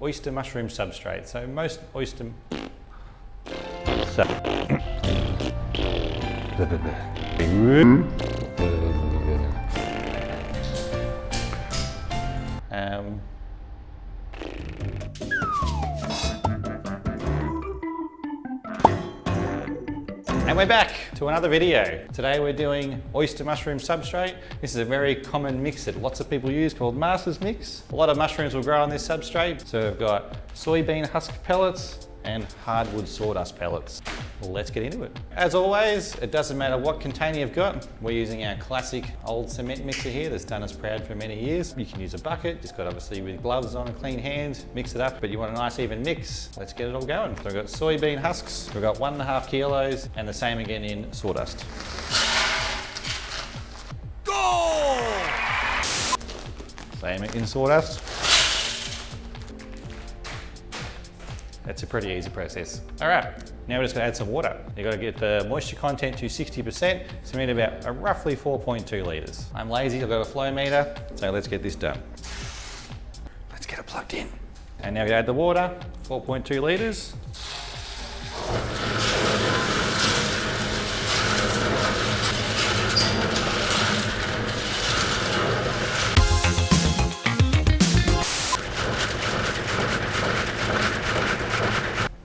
oyster mushroom substrate. So most oyster... And we're back to another video. Today we're doing oyster mushroom substrate. This is a very common mix that lots of people use called Masters mix. A lot of mushrooms will grow on this substrate. So we've got soybean husk pellets and hardwood sawdust pellets. Well, let's get into it. As always, it doesn't matter what container you've got. We're using our classic old cement mixer here that's done us proud for many years. You can use a bucket, just got obviously with gloves on and clean hands, mix it up, but you want a nice even mix. Let's get it all going. So we've got soybean husks, we've got 1.5 kilos, and the same again in sawdust. Go! Same in sawdust. That's a pretty easy process. All right, now we're just gonna add some water. You've got to get the moisture content to 60%, so we need about roughly 4.2 litres. I'm lazy, I've got a flow meter, so let's get this done. Let's get it plugged in. And now we add the water, 4.2 litres.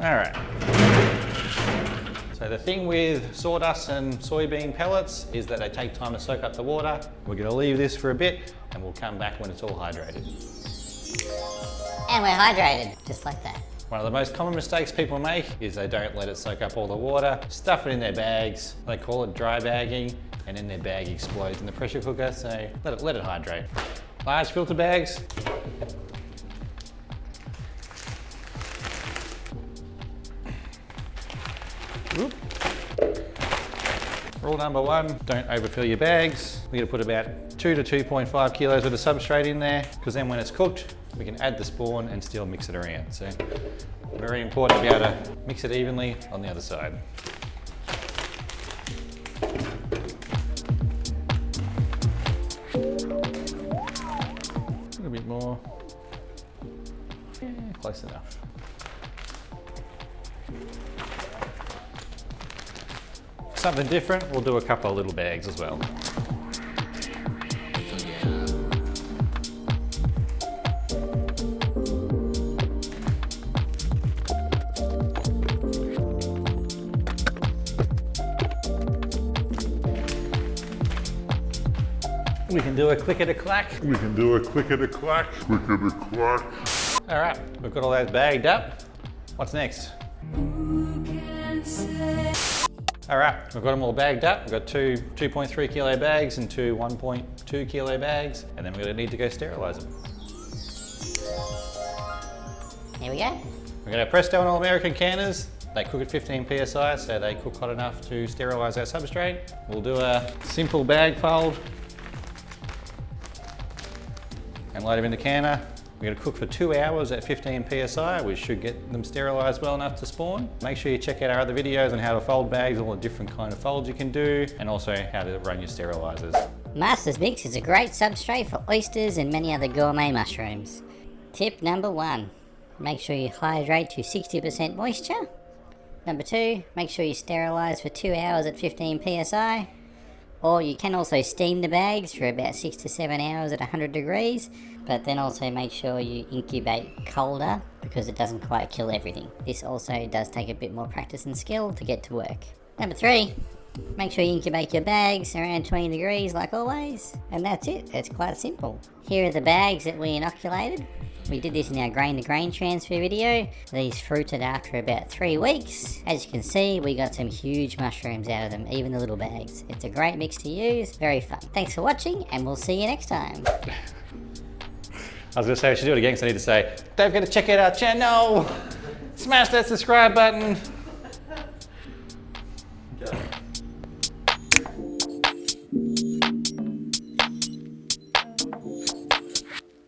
All right. So the thing with sawdust and soybean pellets is that they take time to soak up the water. We're going to leave this for a bit and we'll come back when it's all hydrated. And we're hydrated, just like that. One of the most common mistakes people make is they don't let it soak up all the water, stuff it in their bags. They call it dry bagging, and then their bag explodes in the pressure cooker, so let it hydrate. Large filter bags. Oop. Rule number one, don't overfill your bags. We're gonna put about 2 to 2.5 kilos of the substrate in there, because then when it's cooked, we can add the spawn and still mix it around. So very important to be able to mix it evenly on the other side. A little bit more. Yeah, close enough. Something different, we'll do a couple of little bags as well. We can do a clicker to clack. We can do a clicker to clack. Clicker to clack. All right, we've got all those bagged up. What's next? All right, we've got them all bagged up. We've got two 2.3 kilo bags and two 1.2 kilo bags, and then we're gonna need to go sterilize them. Here we go. We're gonna Presto and All American canners. They cook at 15 PSI, so they cook hot enough to sterilize our substrate. We'll do a simple bag fold and load them in the canner. We're going to cook for 2 hours at 15 PSI, which should get them sterilised well enough to spawn. Make sure you check out our other videos on how to fold bags, all the different kind of folds you can do, and also how to run your sterilisers. Masters Mix is a great substrate for oysters and many other gourmet mushrooms. Tip number 1, make sure you hydrate to 60% moisture. Number 2, make sure you sterilise for 2 hours at 15 PSI. Or you can also steam the bags for about 6 to 7 hours at 100 degrees, but then also make sure you incubate colder because it doesn't quite kill everything. This also does take a bit more practice and skill to get to work. Number 3, make sure you incubate your bags around 20 degrees like always, and that's it. It's quite simple. Here are the bags that we inoculated. We did this in our grain to grain transfer video. These fruited after about 3 weeks. As you can see, we got some huge mushrooms out of them, even the little bags. It's a great mix to use, very fun. Thanks for watching, and we'll see you next time. I was gonna say I should do it again, because I need to say, don't forget to check out our channel, smash that subscribe button,